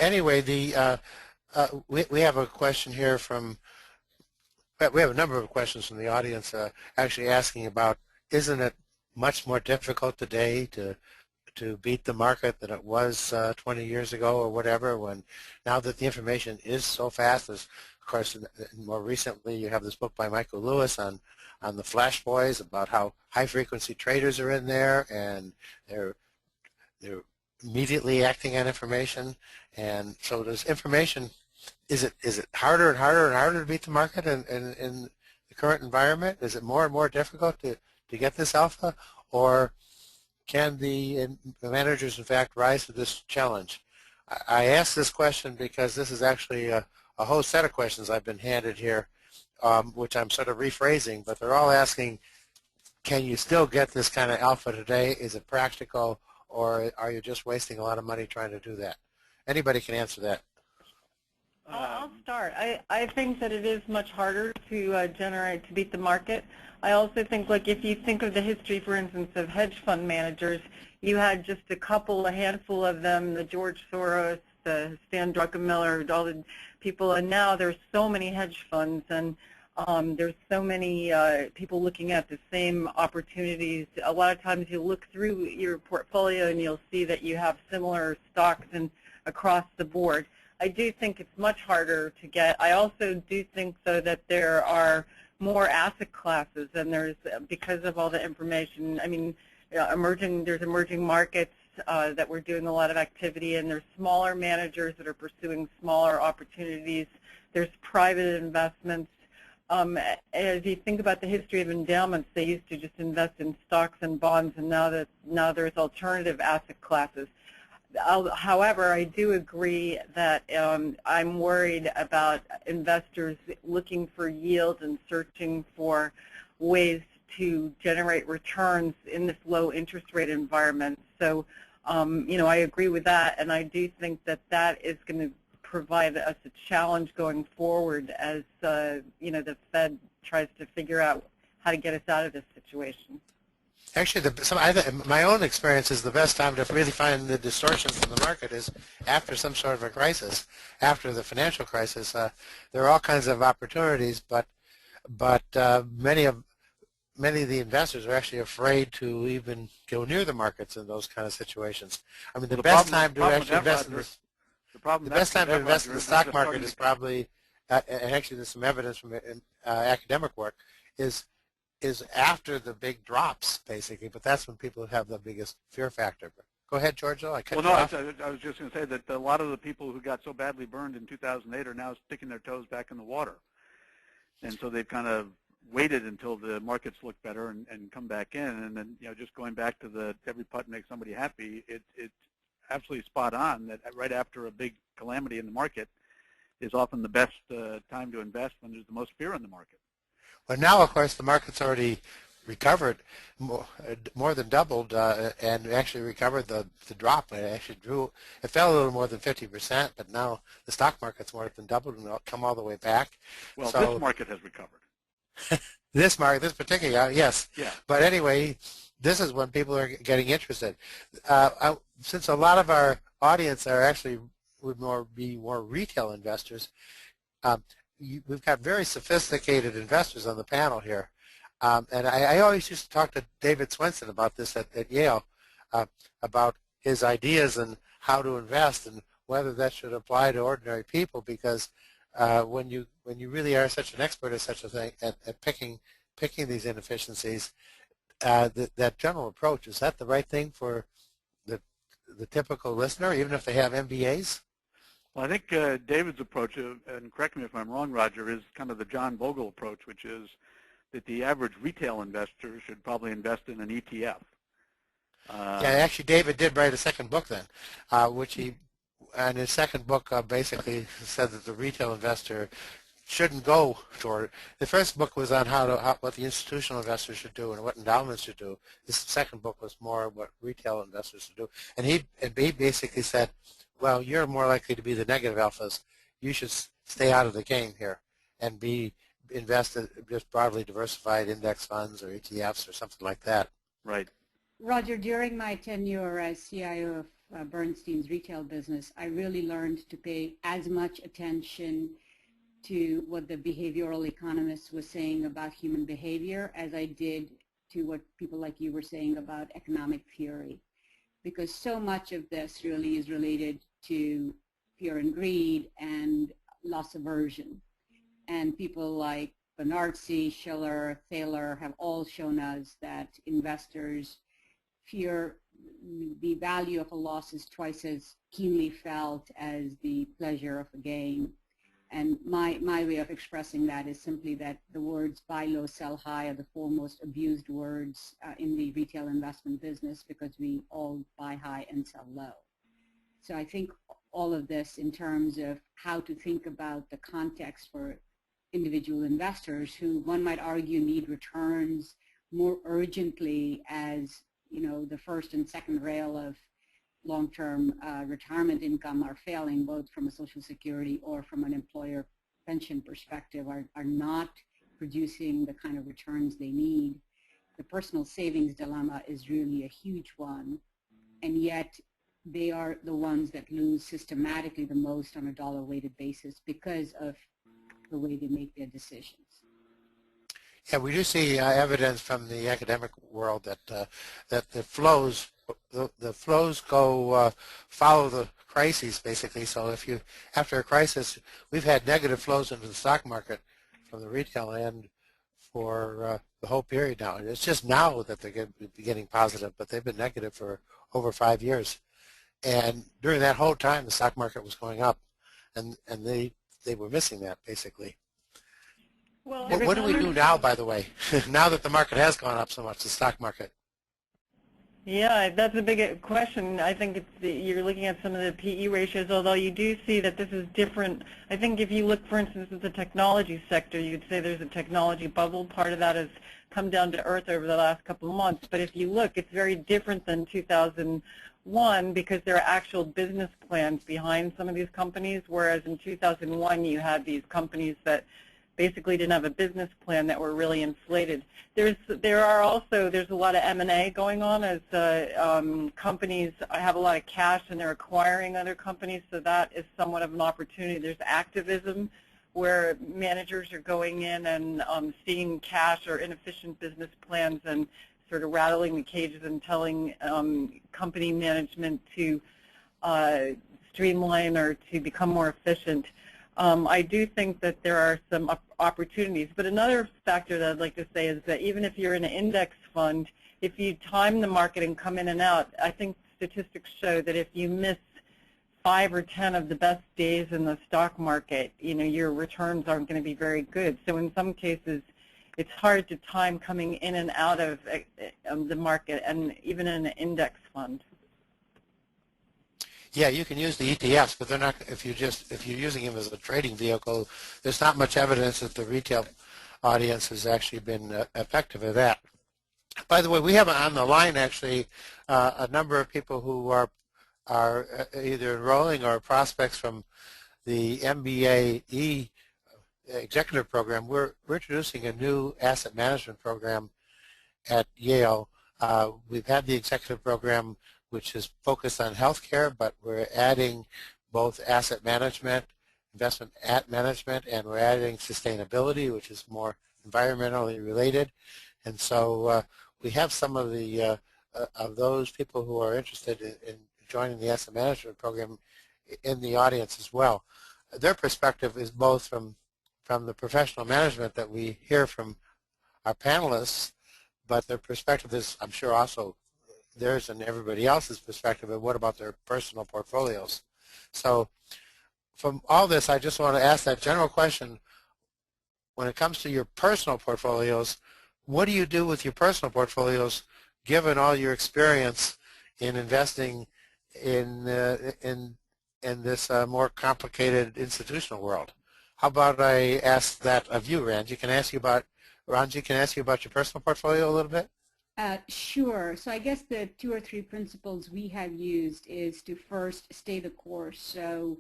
anyway, we have a question here from, we have a number of questions from the audience actually asking about, isn't it much more difficult today to beat the market than it was 20 years ago or whatever, when now that the information is so fast? As of course, more recently you have this book by Michael Lewis on the Flash Boys, about how high frequency traders are in there and they're immediately acting on information. And so does information, is it harder and harder and harder to beat the market in the current environment? Is it more and more difficult to get this alpha, or can the managers in fact rise to this challenge? I ask this question because this is actually a whole set of questions I've been handed here, which I'm sort of rephrasing, but they're all asking, can you still get this kind of alpha today? Is it practical, or are you just wasting a lot of money trying to do that? Anybody can answer that. I'll start. I think that it is much harder to beat the market. I also think, like, if you think of the history, for instance, of hedge fund managers, you had just a handful of them, the George Soros, the Stan Druckenmiller, all the people, and now there's so many hedge funds, and there's so many people looking at the same opportunities. A lot of times you look through your portfolio and you'll see that you have similar stocks and across the board. I do think it's much harder to get. I also do think, though, that there are more asset classes, and there's, because of all the information, I mean, there's emerging markets that we're doing a lot of activity in. There's smaller managers that are pursuing smaller opportunities. There's private investments. As you think about the history of endowments, they used to just invest in stocks and bonds, and now there's alternative asset classes. However, I do agree that I'm worried about investors looking for yield and searching for ways to generate returns in this low interest rate environment. So, I agree with that, and I do think that that is going to provide us a challenge going forward as the Fed tries to figure out how to get us out of this situation. Actually, my own experience is the best time to really find the distortions in the market is after some sort of a crisis, after the financial crisis. There are all kinds of opportunities, but many of the investors are actually afraid to even go near the markets in those kind of situations. I mean, the best time to actually invest in this. The best time to invest in the stock market is probably, and actually there's some evidence from academic work, is after the big drops, basically. But that's when people have the biggest fear factor. But go ahead, Giorgio. I was just going to say that a lot of the people who got so badly burned in 2008 are now sticking their toes back in the water. And so they've kind of waited until the markets look better and come back in. And then, just going back to the every putt makes somebody happy, it's absolutely spot on that right after a big calamity in the market is often the best time to invest when there's the most fear in the market. Well, now, of course, the market's already recovered, more than doubled, and actually recovered the drop. It actually it fell a little more than 50%, but now the stock market's more than doubled and it'll come all the way back. Well, so, this market has recovered. This particular, yes. Yeah. But anyway, this is when people are getting interested. Since a lot of our audience are actually would be more retail investors, we've got very sophisticated investors on the panel here. And I always used to talk to David Swenson about this at Yale, about his ideas and how to invest and whether that should apply to ordinary people, because when you really are such an expert at such a thing, at picking these inefficiencies, that general approach, is that the right thing for the typical listener, even if they have MBAs? Well, I think David's approach, and correct me if I'm wrong, Roger, is kind of the John Bogle approach, which is that the average retail investor should probably invest in an ETF. Yeah, actually, David did write a second book then, which he, and his second book basically said that the retail investor shouldn't go toward it. The first book was on what the institutional investors should do and what endowments should do. This second book was more what retail investors should do. And he basically said, well, you're more likely to be the negative alphas. You should stay out of the game here and be invested, just broadly diversified index funds or ETFs or something like that. Right. Roger, during my tenure as CIO of Bernstein's retail business, I really learned to pay as much attention to what the behavioral economists were saying about human behavior as I did to what people like you were saying about economic theory. Because so much of this really is related to fear and greed and loss aversion. And people like Bernardsey, Schiller, Thaler have all shown us that investors fear the value of a loss is twice as keenly felt as the pleasure of a gain. And my way of expressing that is simply that the words buy low, sell high are the four most abused words in the retail investment business because we all buy high and sell low. So I think all of this in terms of how to think about the context for individual investors who one might argue need returns more urgently as the first and second rail of long-term retirement income are failing both from a Social Security or from an employer pension perspective are not producing the kind of returns they need. The personal savings dilemma is really a huge one, and yet they are the ones that lose systematically the most on a dollar-weighted basis because of the way they make their decisions. Yeah, we do see evidence from the academic world that that the flows go follow the crises basically. So if you after a crisis, we've had negative flows into the stock market from the retail end for the whole period now. And it's just now that they're getting positive, but they've been negative for over 5 years. And during that whole time, the stock market was going up, and they were missing that basically. Well, What do we do now, by the way, now that the market has gone up so much, the stock market? Yeah, that's a big question. I think you're looking at some of the PE ratios, although you do see that this is different. I think if you look, for instance, at the technology sector, you could say there's a technology bubble. Part of that has come down to earth over the last couple of months. But if you look, it's very different than 2001 because there are actual business plans behind some of these companies, whereas in 2001 you had these companies that basically didn't have a business plan that were really inflated. There's a lot of M&A going on as companies have a lot of cash and they're acquiring other companies, so that is somewhat of an opportunity. There's activism where managers are going in and seeing cash or inefficient business plans and sort of rattling the cages and telling company management to streamline or to become more efficient. I do think that there are some opportunities, but another factor that I'd like to say is that even if you're in an index fund, if you time the market and come in and out, I think statistics show that if you miss 5 or 10 of the best days in the stock market, your returns aren't going to be very good. So in some cases, it's hard to time coming in and out of the market, and even in an index fund. Yeah, you can use the ETFs, but they're not. If you're using them as a trading vehicle, there's not much evidence that the retail audience has actually been effective at that. By the way, we have on the line actually a number of people who are either enrolling or prospects from the MBA executive program. We're introducing a new asset management program at Yale. We've had the executive program, which is focused on healthcare, but we're adding both asset management, investment management, and we're adding sustainability, which is more environmentally related. And so we have some of the of those people who are interested in joining the asset management program in the audience as well. Their perspective is both from the professional management that we hear from our panelists, but their perspective is, I'm sure, also theirs and everybody else's perspective, and what about their personal portfolios. So from all this, I just want to ask that general question, when it comes to your personal portfolios, what do you do with your personal portfolios given all your experience in investing in this more complicated institutional world? How about I ask that of you, Ranji? Ranji, can I ask you about your personal portfolio a little bit? Sure. So I guess the 2 or 3 principles we have used is to first stay the course. So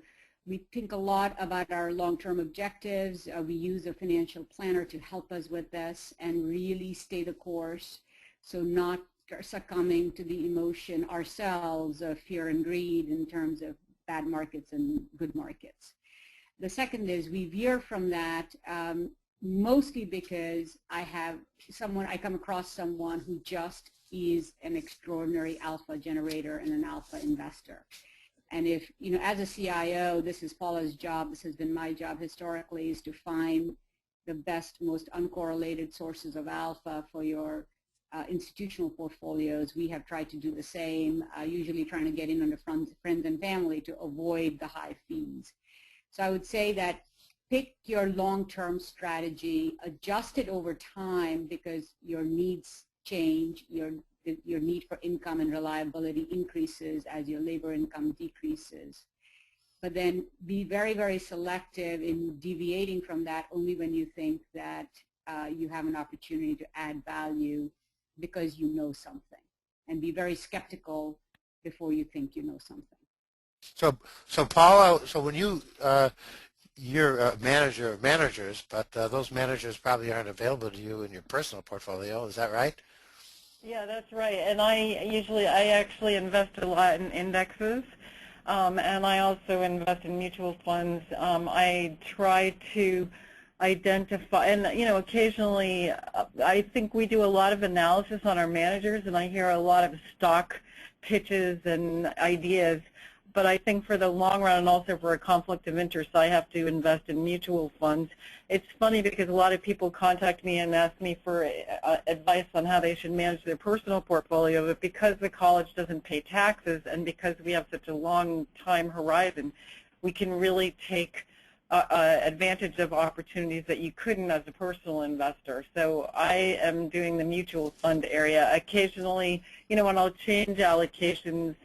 we think a lot about our long-term objectives. We use a financial planner to help us with this and really stay the course. So not succumbing to the emotion ourselves of fear and greed in terms of bad markets and good markets. The second is we veer from that mostly because I come across someone who just is an extraordinary alpha generator and an alpha investor. And if, as a CIO, this is Paula's job, this has been my job historically, is to find the best, most uncorrelated sources of alpha for your institutional portfolios. We have tried to do the same, usually trying to get in on the friends and family to avoid the high fees. So I would say that pick your long-term strategy, adjust it over time because your needs change, your need for income and reliability increases as your labor income decreases. But then be very, very selective in deviating from that only when you think that you have an opportunity to add value because you know something. And be very skeptical before you think you know something. So Paula, so when you're a manager of managers, but those managers probably aren't available to you in your personal portfolio. Is that right? Yeah, that's right. And I actually invest a lot in indexes, and I also invest in mutual funds. I try to identify, and occasionally I think we do a lot of analysis on our managers, and I hear a lot of stock pitches and ideas. But I think for the long run and also for a conflict of interest, I have to invest in mutual funds. It's funny because a lot of people contact me and ask me for advice on how they should manage their personal portfolio, but because the college doesn't pay taxes and because we have such a long time horizon, we can really take advantage of opportunities that you couldn't as a personal investor. So I am doing the mutual fund area. Occasionally, when I'll change allocations,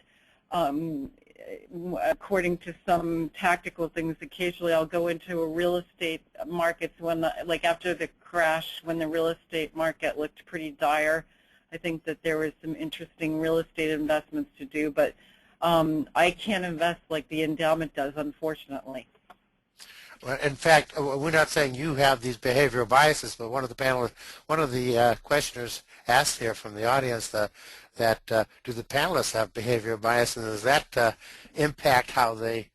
according to some tactical things, occasionally I'll go into a real estate markets when, like after the crash, when the real estate market looked pretty dire. I think that there was some interesting real estate investments to do, but I can't invest like the endowment does, unfortunately. Well, in fact, we're not saying you have these behavioral biases, but one of the questioners asked here from the audience do the panelists have behavioral bias, and does that impact how they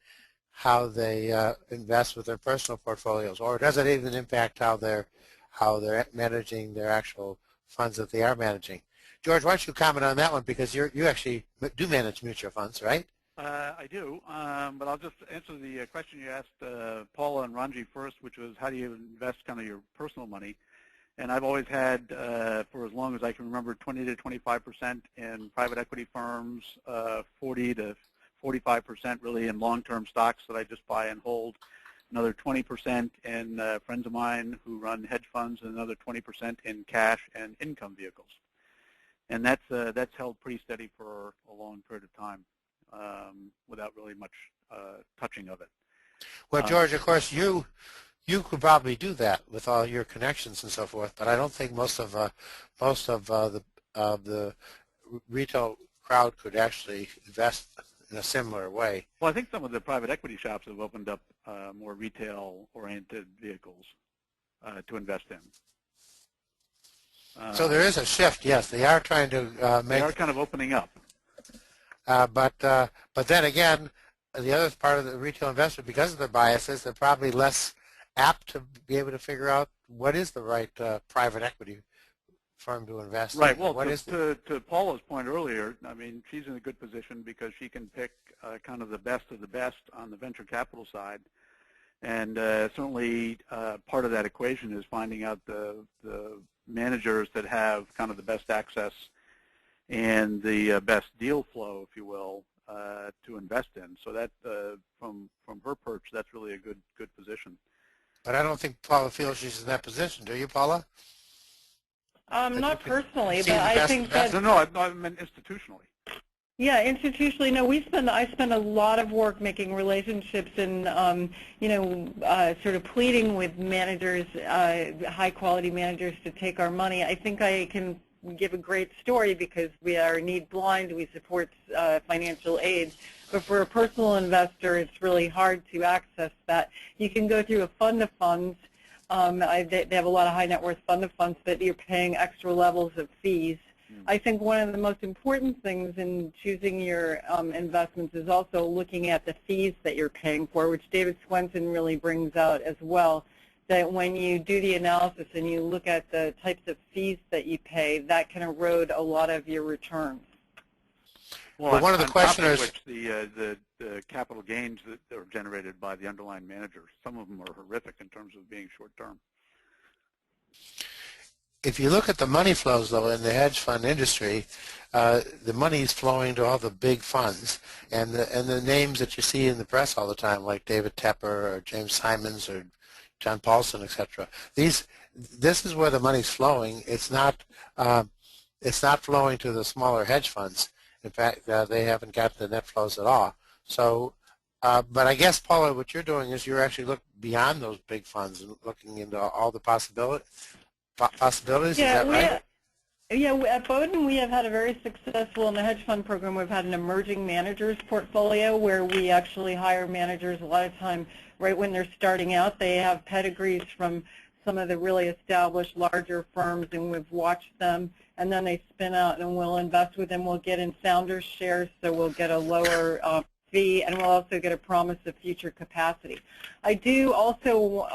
invest with their personal portfolios, or does it even impact how they're managing their actual funds that they are managing? George, why don't you comment on that one, because you actually do manage mutual funds, right? I do, but I'll just answer the question you asked Paula and Ranji first, which was how do you invest kind of your personal money. And I've always had, for as long as I can remember, 20 to 25% in private equity firms, 40 to 45% really in long-term stocks that I just buy and hold, another 20% in friends of mine who run hedge funds, and another 20% in cash and income vehicles. And that's held pretty steady for a long period of time. Without really much touching of it. Well, George, of course, you could probably do that with all your connections and so forth, but I don't think most of the retail crowd could actually invest in a similar way. Well, I think some of the private equity shops have opened up more retail-oriented vehicles to invest in. So there is a shift. Yes, they are trying to make. They are kind of opening up. But then again, the other part of the retail investor, because of their biases, they're probably less apt to be able to figure out what is the right private equity firm to invest in. Right. Well, to Paula's point earlier, I mean, she's in a good position because she can pick kind of the best of the best on the venture capital side. And certainly part of that equation is finding out the managers that have kind of the best access and the best deal flow, if you will, to invest in. So that, from her perch, that's really a good position. But I don't think Paula feels she's in that position. Do you, Paula? Not personally, see but the I best think that No, I meant institutionally. yeah, institutionally, no. I spend a lot of work making relationships and sort of pleading with managers, high quality managers, to take our money. I think I can give a great story because we are need blind. We support financial aid. But for a personal investor, it's really hard to access that. You can go through a fund of funds. They have a lot of high net worth fund of funds, but you're paying extra levels of fees. I think one of the most important things in choosing your investments is also looking at the fees that you're paying for, which David Swenson really brings out as well, that when you do the analysis and you look at the types of fees that you pay, that can erode a lot of your returns. Well, one of the questioners, which the capital gains that are generated by the underlying managers, some of them are horrific in terms of being short term. if you look at the money flows, though, in the hedge fund industry, the money is flowing to all the big funds, and the names that you see in the press all the time, like David Tepper or James Simons or John Paulson, etc. This is where the money's flowing. It's not flowing to the smaller hedge funds. In fact, they haven't got the net flows at all. So, but I guess, Paula, what you're doing is you're actually looking beyond those big funds and looking into all the possibilities. Yeah, is that right? At Bowden, we have had a very successful, in the hedge fund program, we've had an emerging managers portfolio where we actually hire managers a lot of time right when they're starting out. They have pedigrees from some of the really established larger firms, and we've watched them, and then they spin out and we'll invest with them. We'll get in founders shares, so we'll get a lower fee, and we'll also get a promise of future capacity. I do also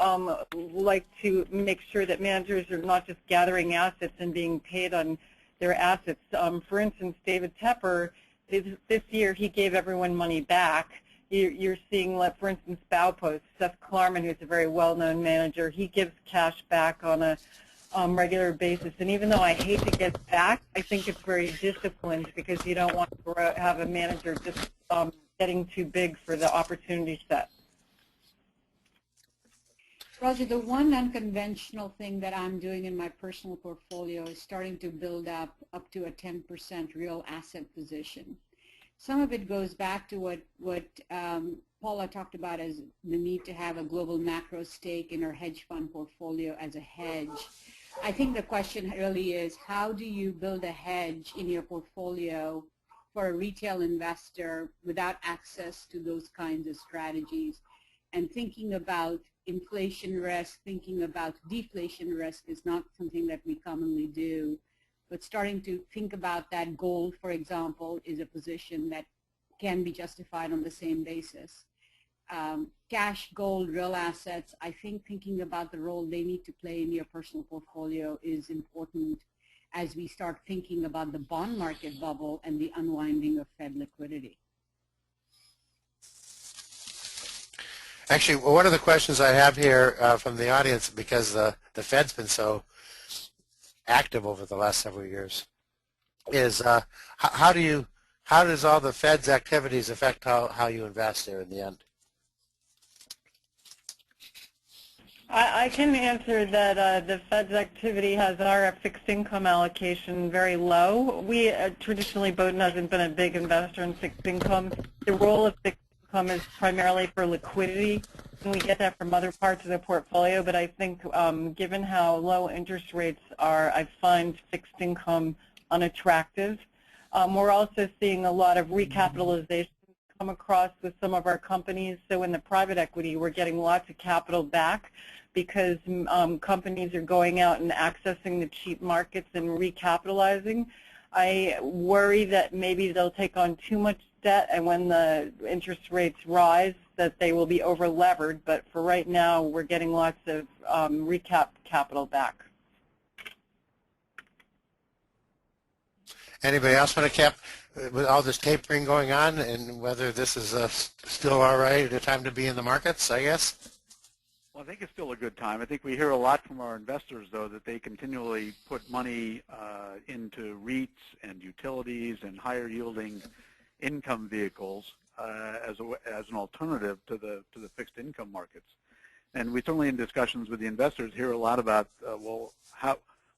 like to make sure that managers are not just gathering assets and being paid on their assets. For instance, David Tepper, this year he gave everyone money back. You're seeing, for instance, Bowpost, Seth Klarman, who's a very well-known manager, he gives cash back on a regular basis. And even though I hate to get back, I think it's very disciplined because you don't want to have a manager just getting too big for the opportunity set. Roger, the one unconventional thing that I'm doing in my personal portfolio is starting to build up to a 10% real asset position. Some of it goes back to what Paula talked about as the need to have a global macro stake in our hedge fund portfolio as a hedge. I think the question really is, how do you build a hedge in your portfolio for a retail investor without access to those kinds of strategies? And thinking about inflation risk, thinking about deflation risk is not something that we commonly do. But starting to think about that, gold, for example, is a position that can be justified on the same basis. Cash, gold, real assets, I think thinking about the role they need to play in your personal portfolio is important as we start thinking about the bond market bubble and the unwinding of Fed liquidity. Actually, one of the questions I have here from the audience, because the Fed's been so active over the last several years, is how does all the Fed's activities affect how you invest there in the end? I can answer that the Fed's activity has our fixed income allocation very low. We traditionally, Bowden hasn't been a big investor in fixed income. The role of fixed income is primarily for liquidity, and we get that from other parts of the portfolio. But I think given how low interest rates are, I find fixed income unattractive. We're also seeing a lot of recapitalization come across with some of our companies. So in the private equity, we're getting lots of capital back because companies are going out and accessing the cheap markets and recapitalizing. I worry that maybe they'll take on too much debt, and when the interest rates rise, that they will be over-levered. But for right now, we're getting lots of recap capital back. Anybody else want to cap with all this tapering going on, and whether this is still all right at a time to be in the markets, I guess? Well, I think it's still a good time. I think we hear a lot from our investors, though, that they continually put money into REITs and utilities and higher yielding income vehicles as an alternative to the fixed income markets. And we certainly, in discussions with the investors, hear a lot about, well,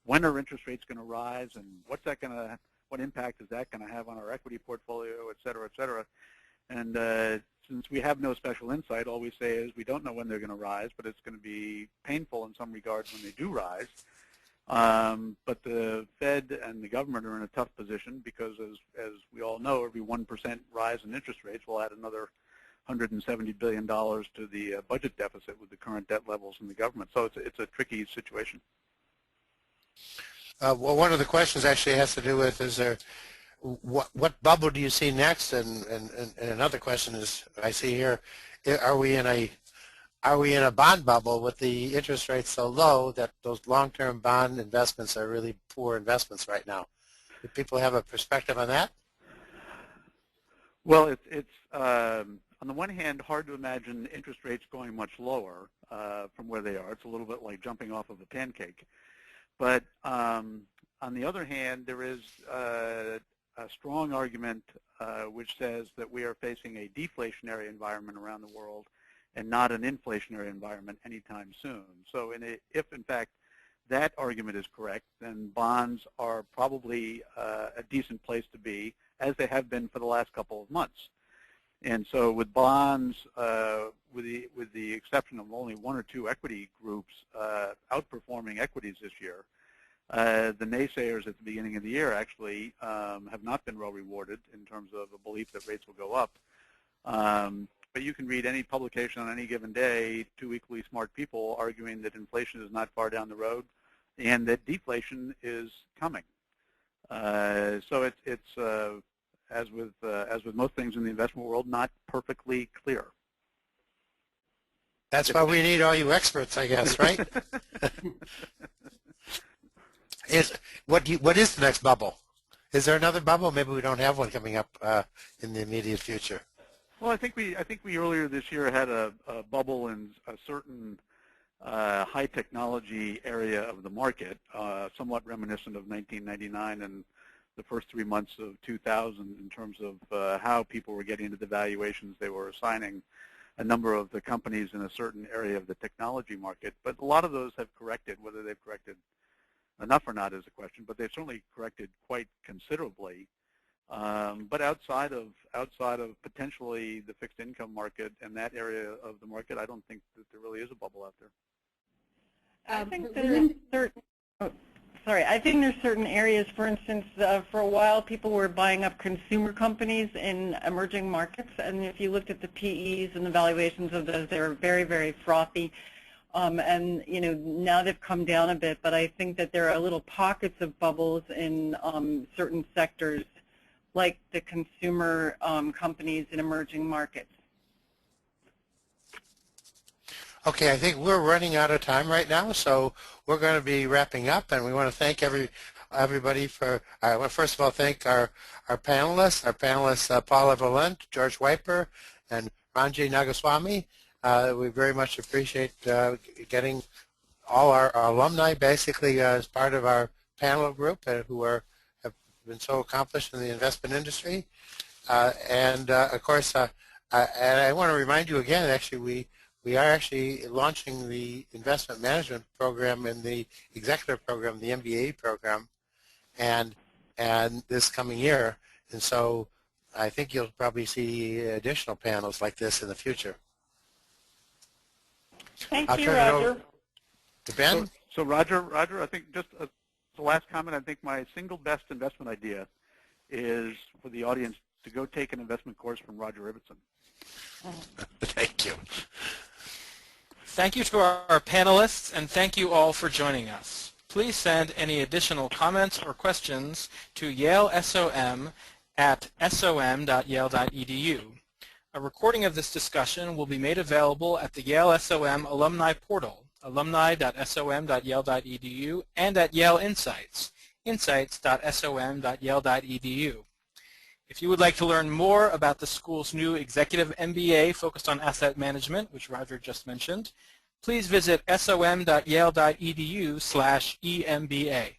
when are interest rates going to rise, and what impact is that going to have on our equity portfolio, et cetera, et cetera. And since we have no special insight, all we say is we don't know when they're going to rise, but it's going to be painful in some regards when they do rise. But the Fed and the government are in a tough position because, as we all know, every 1% rise in interest rates will add another $170 billion to the budget deficit with the current debt levels in the government. So it's a tricky situation. Well, one of the questions actually has to do with, is there, what bubble do you see next? And another question is, I see here, are we in a bond bubble with the interest rates so low that those long-term bond investments are really poor investments right now? Do people have a perspective on that? Well, it's on the one hand hard to imagine interest rates going much lower from where they are. It's a little bit like jumping off of a pancake. But on the other hand, there is a strong argument which says that we are facing a deflationary environment around the world and not an inflationary environment anytime soon. So if in fact that argument is correct, then bonds are probably a decent place to be, as they have been for the last couple of months. And so with bonds, with the exception of only one or two equity groups outperforming equities this year, the naysayers at the beginning of the year actually have not been well rewarded in terms of a belief that rates will go up. But you can read any publication on any given day, two equally smart people arguing that inflation is not far down the road and that deflation is coming. So it's as with most things in the investment world, not perfectly clear. That's why we need all you experts, I guess, right? What is the next bubble? Is there another bubble? Maybe we don't have one coming up in the immediate future. Well, I think we earlier this year had a bubble in a certain high technology area of the market, somewhat reminiscent of 1999 and the first 3 months of 2000 in terms of how people were getting into the valuations they were assigning a number of the companies in a certain area of the technology market. But a lot of those have corrected. Whether they've corrected enough or not is a question, but they've certainly corrected quite considerably. But outside of potentially the fixed income market and that area of the market, I don't think that there really is a bubble out there. I think there's certain areas, for instance, for a while people were buying up consumer companies in emerging markets, and if you looked at the PEs and the valuations of those, they were very, very frothy. And now they've come down a bit, but I think that there are little pockets of bubbles in certain sectors, like the consumer companies in emerging markets. Okay, I think we're running out of time right now, so we're going to be wrapping up, and we want to thank everybody for, I want to first of all thank our panelists, Paula Valent, George Wiper, and Ranjay Nagaswamy. We very much appreciate getting all our alumni basically as part of our panel group who have been so accomplished in the investment industry. And of course, and I want to remind you again, actually, we are actually launching the investment management program and the executive program, the MBA program, and this coming year. And so I think you'll probably see additional panels like this in the future. Thank you, Roger. To Ben? So Roger, I think just the last comment, I think my single best investment idea is for the audience to go take an investment course from Roger Ibbotson. Thank you. Thank you to our panelists, and thank you all for joining us. Please send any additional comments or questions to yalesom@som.yale.edu. A recording of this discussion will be made available at the Yale SOM alumni portal, alumni.som.yale.edu, and at Yale Insights, insights.som.yale.edu. If you would like to learn more about the school's new executive MBA focused on asset management, which Roger just mentioned, please visit som.yale.edu/EMBA.